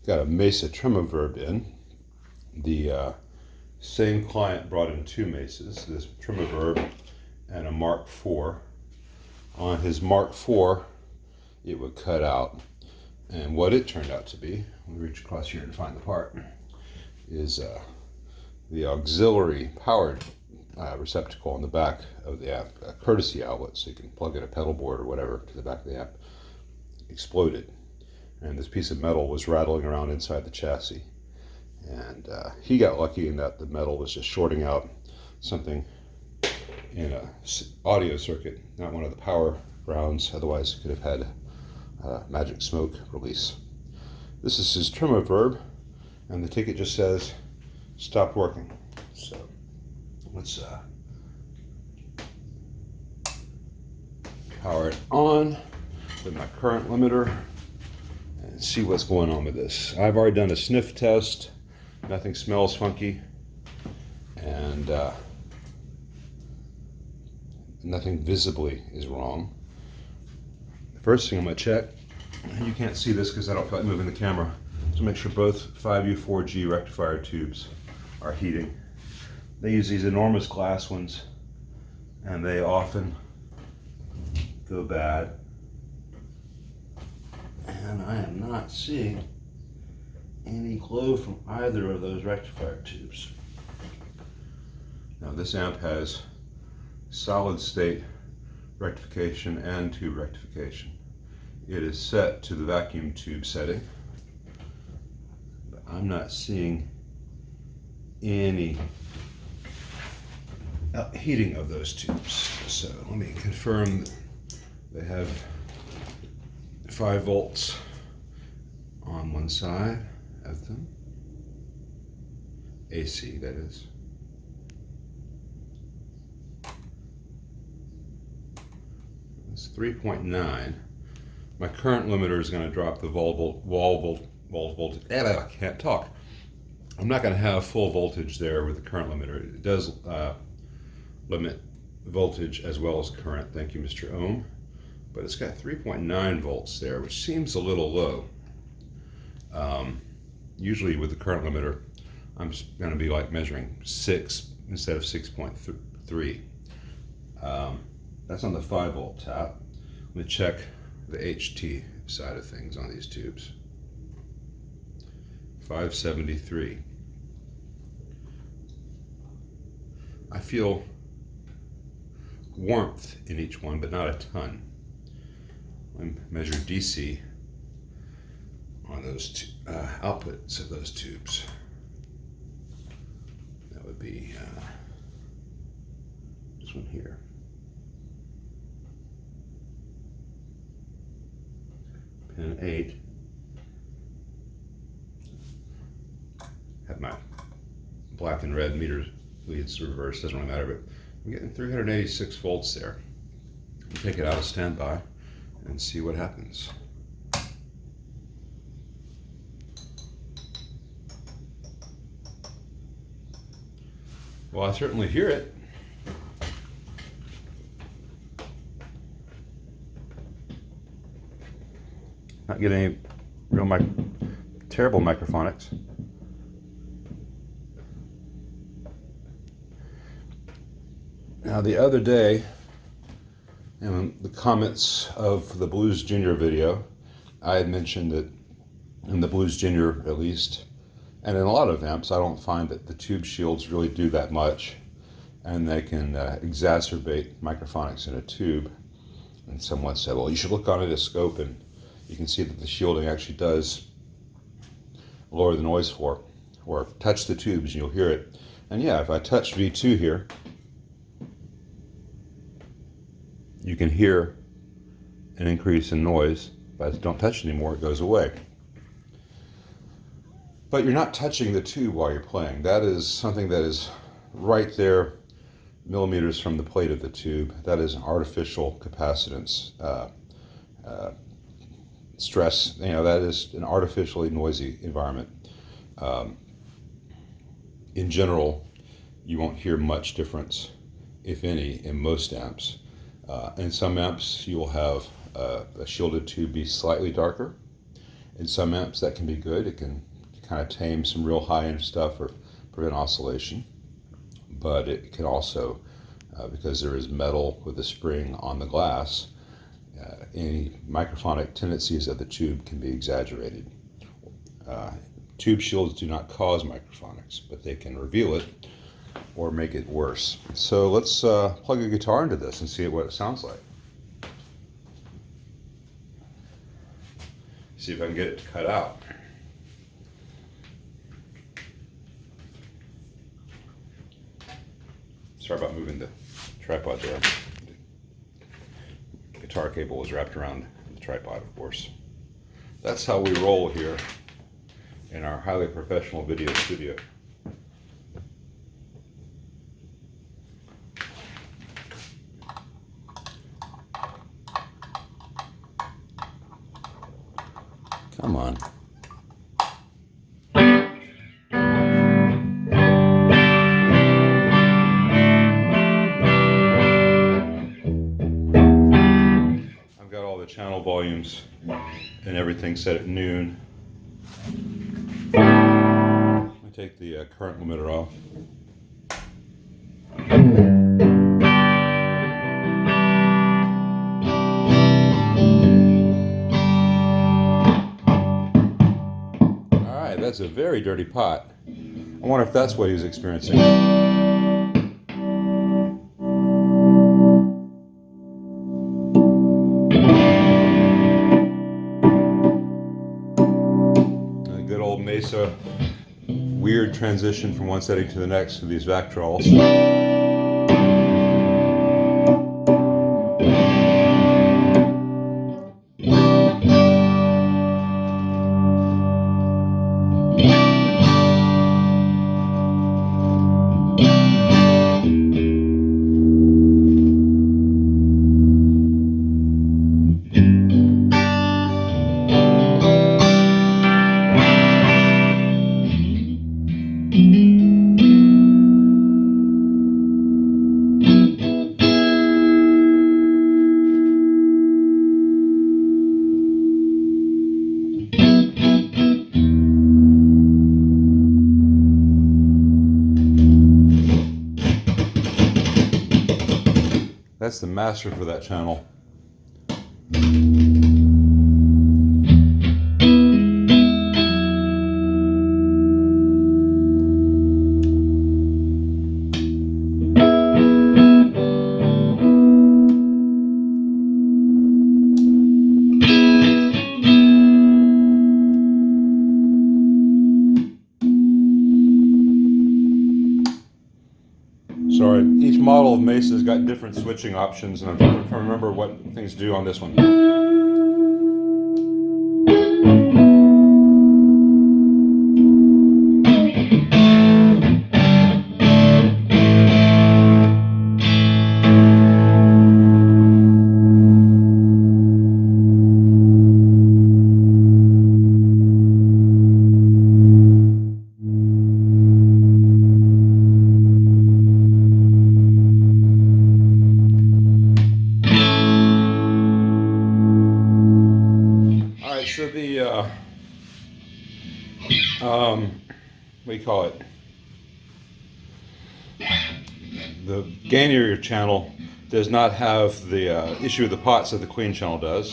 got a Mesa Trem-O-Verb in. The same client brought in two Mesas, this Trem-O-Verb and a Mark IV. On his Mark IV, it would cut out. And what it turned out to be, let me reach across here and find the part, is the auxiliary powered receptacle on the back of the amp, a courtesy outlet, so you can plug in a pedal board or whatever to the back of the amp, exploded. And this piece of metal was rattling around inside the chassis. And he got lucky in that the metal was just shorting out something in a audio circuit, not one of the power grounds, otherwise it could have had magic smoke release. This is his Trem-O-Verb, and the ticket just says stopped working. So let's power it on with my current limiter and see what's going on with this. I've already done a sniff test. Nothing smells funky, and nothing visibly is wrong. The first thing I'm going to check, you can't see this because I don't feel like moving the camera, to make sure both 5U4G rectifier tubes are heating. They use these enormous glass ones, and they often go bad. And I am not seeing any glow from either of those rectifier tubes. Now this amp has solid state rectification and tube rectification. It is set to the vacuum tube setting, but I'm not seeing any heating of those tubes. So let me confirm they have 5 volts on one side of them, AC that is. It's 3.9. My current limiter is going to drop the wall voltage. I can't talk. I'm not going to have full voltage there with the current limiter. It does limit voltage as well as current. Thank you, Mr. Ohm. But it's got 3.9 volts there, which seems a little low. Usually with the current limiter, I'm going to be like measuring 6 instead of 6.3. That's on the 5 volt tap. Let me check the HT side of things on these tubes. 573. I feel warmth in each one, but not a ton. Let me measure DC on those outputs of those tubes. That would be this one here. Pin 8. Have my black and red meter leads reversed, doesn't really matter, but I'm getting 386 volts there. I'll take it out of standby and see what happens. Well, I certainly hear it. Not getting any real terrible microphonics. Now the other day, in the comments of the Blues Junior video, I had mentioned that in the Blues Junior at least, and in a lot of amps, I don't find that the tube shields really do that much, and they can exacerbate microphonics in a tube. And someone said, well, you should look on a scope and you can see that the shielding actually does lower the noise floor, or touch the tubes and you'll hear it. And yeah, if I touch V2 here, you can hear an increase in noise. If I don't touch it anymore, it goes away. But you're not touching the tube while you're playing. That is something that is right there, millimeters from the plate of the tube. That is an artificial capacitance stress. You know, that is an artificially noisy environment. In general, you won't hear much difference, if any, in most amps. In some amps, you will have a shielded tube be slightly darker, In some amps that can be good. It can kind of tame some real high-end stuff or prevent oscillation. But it can also, because there is metal with a spring on the glass, any microphonic tendencies of the tube can be exaggerated. Tube shields do not cause microphonics, but they can reveal it or make it worse. So let's plug a guitar into this and see what it sounds like. See if I can get it to cut out. Sorry about moving the tripod there. The guitar cable was wrapped around the tripod, of course. That's how we roll here in our highly professional video studio. Come on. I've got all the channel volumes and everything set at noon. Let me take the current limiter off. Alright, that's a very dirty pot. I wonder if that's what he was experiencing. Good old Mesa, weird transition from one setting to the next with these Vactrols. That's the master for that channel. Sorry, each model of Mesa's got different switching options, and I'm trying to remember what things do on this one. So the what do you call it? The gain area channel does not have the issue with the pots that the Queen channel does.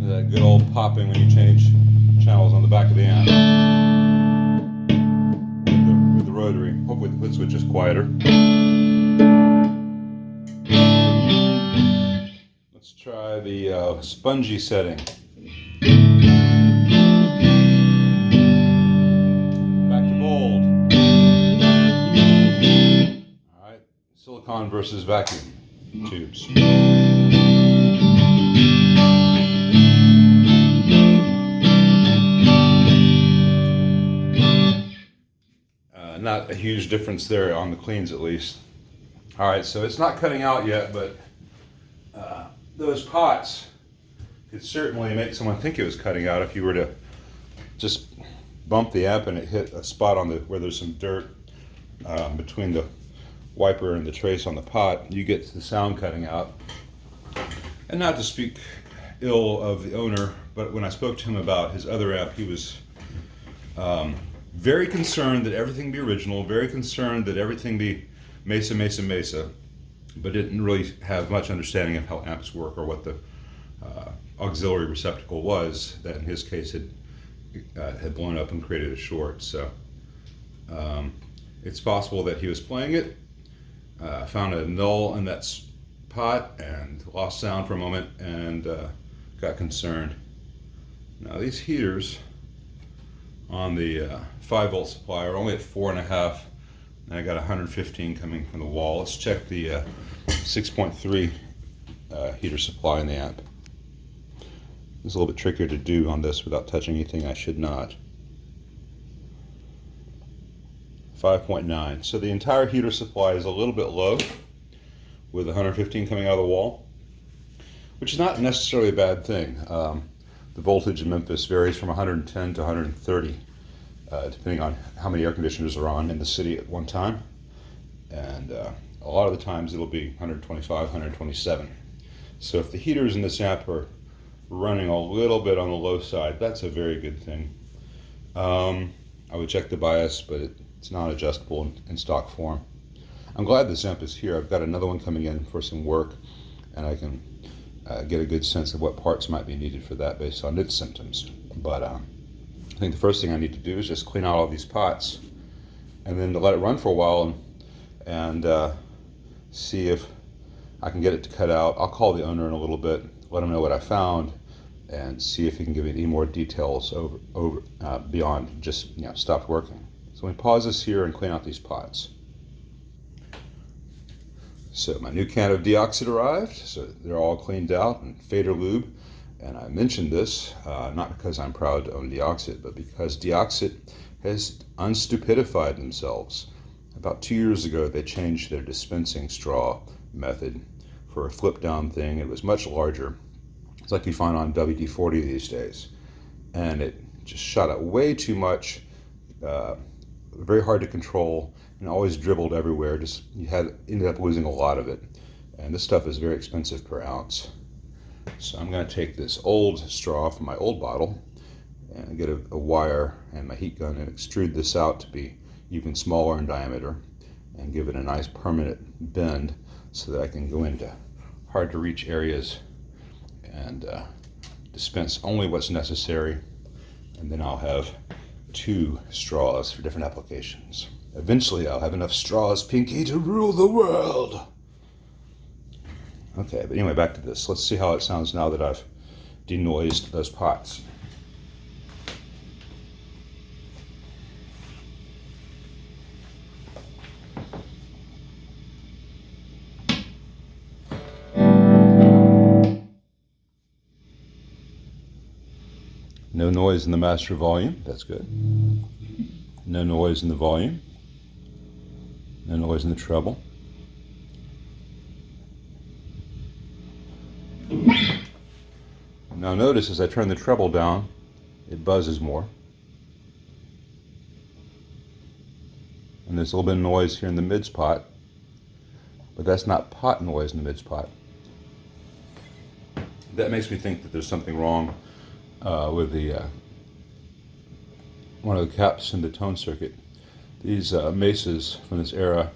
That good old popping when you change channels on the back of the amp. With the rotary. Hopefully the foot switch is quieter. Let's try the spongy setting. Back to bold. Alright, silicon versus vacuum tubes. Not a huge difference there on the cleans, at least. All right, so it's not cutting out yet, but those pots could certainly make someone think it was cutting out if you were to just bump the amp and it hit a spot on where there's some dirt between the wiper and the trace on the pot. You get the sound cutting out. And not to speak ill of the owner, but when I spoke to him about his other amp, he was very concerned that everything be original, very concerned that everything be Mesa, Mesa, Mesa, but didn't really have much understanding of how amps work or what the auxiliary receptacle was that in his case had blown up and created a short. So it's possible that he was playing it, found a null in that pot and lost sound for a moment and got concerned. Now these heaters on the 5-volt supply are only at 4.5, and I got 115 coming from the wall. Let's check the 6.3 heater supply in the amp. It's a little bit trickier to do on this without touching anything I should not. 5.9. So the entire heater supply is a little bit low with 115 coming out of the wall, which is not necessarily a bad thing. The voltage in Memphis varies from 110 to 130, depending on how many air conditioners are on in the city at one time. And a lot of the times it'll be 125, 127. So if the heaters in this amp are running a little bit on the low side, that's a very good thing. I would check the bias, but it's not adjustable in stock form. I'm glad this amp is here. I've got another one coming in for some work, and I can get a good sense of what parts might be needed for that based on its symptoms. But I think the first thing I need to do is just clean out all these pots and then to let it run for a while and see if I can get it to cut out. I'll call the owner in a little bit, let him know what I found, and see if he can give me any more details beyond just stopped working. So let me pause this here and clean out these pots. So my new can of Deoxit arrived, so they're all cleaned out and fader lube. And I mentioned this, not because I'm proud to own Deoxit, but because Deoxit has unstupidified themselves. About 2 years ago, they changed their dispensing straw method for a flip down thing. It was much larger. It's like you find on WD-40 these days. And it just shot out way too much, very hard to control, and always dribbled everywhere. You ended up losing a lot of it. And this stuff is very expensive per ounce. So I'm going to take this old straw from my old bottle and get a wire and my heat gun and extrude this out to be even smaller in diameter and give it a nice permanent bend so that I can go into hard to reach areas and dispense only what's necessary. And then I'll have 2 straws for different applications. Eventually I'll have enough straws, Pinky, to rule the world. Okay, but anyway, back to this. Let's see how it sounds now that I've denoised those pots. No noise in the master volume, that's good. No noise in the volume. No noise in the treble. Now notice as I turn the treble down, it buzzes more. And there's a little bit of noise here in the mids pot, but that's not pot noise in the mids pot. That makes me think that there's something wrong with the one of the caps in the tone circuit. These Mesas from this era,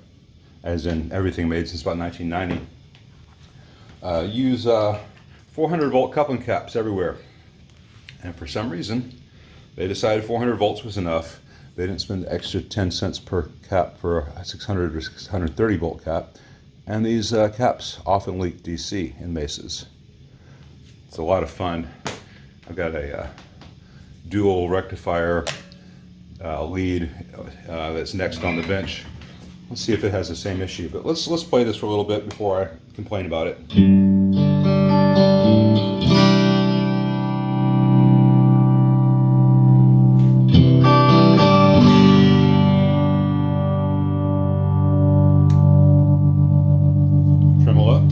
as in everything made since about 1990, use 400 volt coupling caps everywhere. And for some reason, they decided 400 volts was enough. They didn't spend the extra 10 cents per cap for a 600 or 630 volt cap. And these caps often leak DC in Mesas. It's a lot of fun. I've got a dual rectifier lead that's next on the bench. Let's see if it has the same issue. But let's play this for a little bit before I complain about it. Tremolo.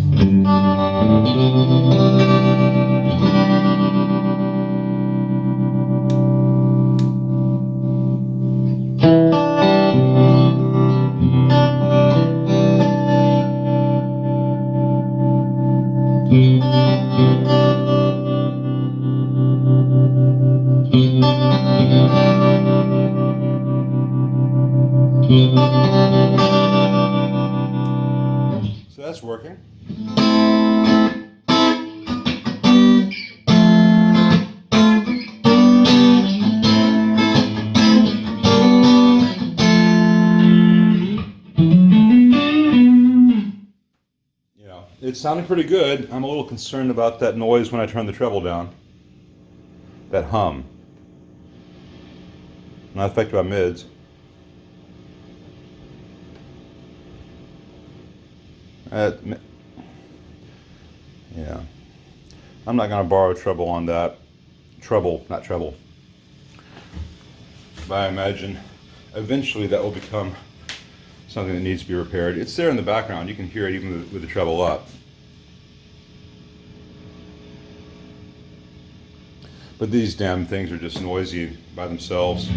So that's working. Yeah, it's sounding pretty good. I'm a little concerned about that noise when I turn the treble down. That hum. Not affected by mids. Yeah. I'm not going to borrow treble on that. Treble, not treble. But I imagine eventually that will become something that needs to be repaired. It's there in the background. You can hear it even with the treble up. But these damn things are just noisy by themselves.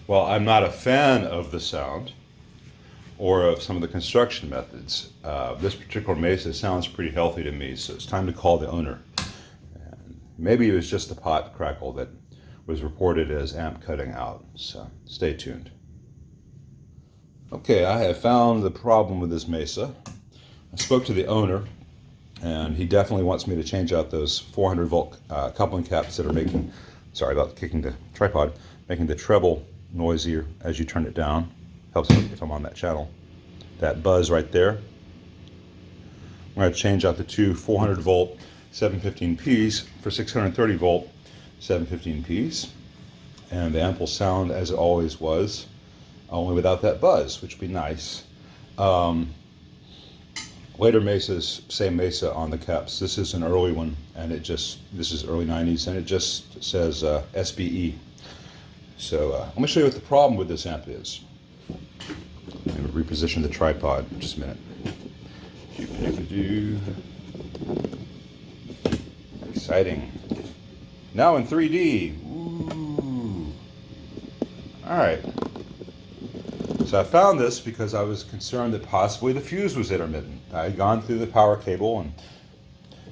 Well, I'm not a fan of the sound or of some of the construction methods. This particular mesa sounds pretty healthy to me, so it's time to call the owner. And maybe it was just the pot crackle that was reported as amp cutting out, so stay tuned. Okay, I have found the problem with this mesa. I spoke to the owner, and he definitely wants me to change out those 400 volt coupling caps that are making, sorry about kicking the tripod, making the treble noisier as you turn it down. Helps if I'm on that channel. That buzz right there. I'm going to change out the two 400 volt 715Ps for 630 volt 715Ps. And the amp will sound as it always was, only without that buzz, which would be nice. Later mesas, same mesa on the caps. This is an early one, and this is early 90s, and it just says SBE. So let me show you what the problem with this amp is. I'm going to reposition the tripod for just a minute. Exciting. Now in 3D. Ooh. All right. So I found this because I was concerned that possibly the fuse was intermittent. I had gone through the power cable and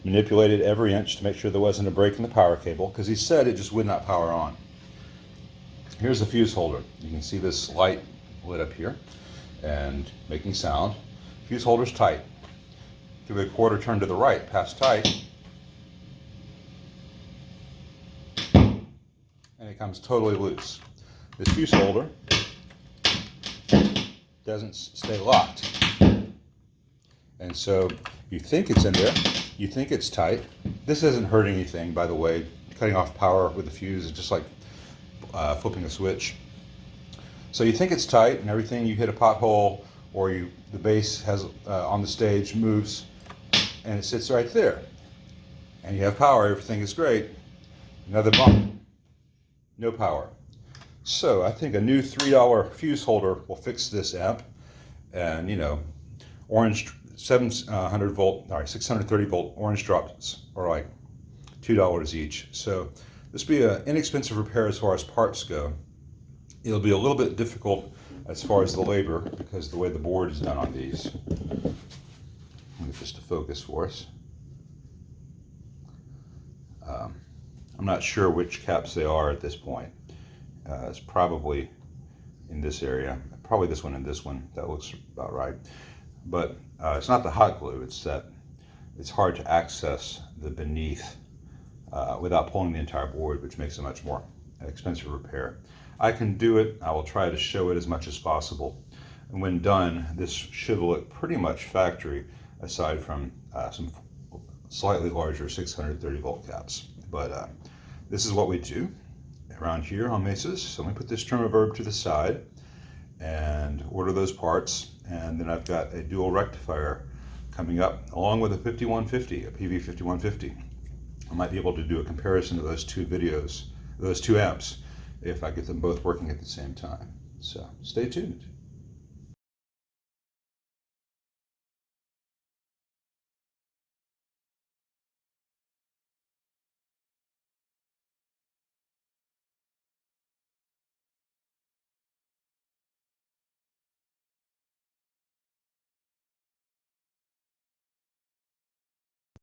manipulated every inch to make sure there wasn't a break in the power cable, because he said it just would not power on. Here's the fuse holder. You can see this light lit up here and making sound. Fuse holder's tight. Give it a quarter turn to the right, past tight, and it comes totally loose. This fuse holder doesn't stay locked. And so you think it's in there, you think it's tight. This doesn't hurt anything, by the way. Cutting off power with the fuse is just like flipping a switch. So you think it's tight and everything, you hit a pothole or the bass has on the stage moves and it sits right there. And you have power, everything is great. Another bump, no power. So I think a new $3 fuse holder will fix this amp. And orange 630 volt orange drops are like $2 each. So this will be an inexpensive repair as far as parts go. It'll be a little bit difficult as far as the labor because the way the board is done on these. Just to focus for us. I'm not sure which caps they are at this point. It's probably in this area. Probably this one and this one. That looks about right. But it's not the hot glue. It's that it's hard to access the beneath without pulling the entire board, which makes it much more expensive repair. I can do it. I will try to show it as much as possible. And when done, this should look pretty much factory, aside from some slightly larger 630 volt caps. But this is what we do around here on mesas. So let me put this Trem-O-Verb to the side and order those parts. And then I've got a dual rectifier coming up, along with a 5150, a PV 5150. I might be able to do a comparison of those two videos, those two amps, if I get them both working at the same time. So stay tuned.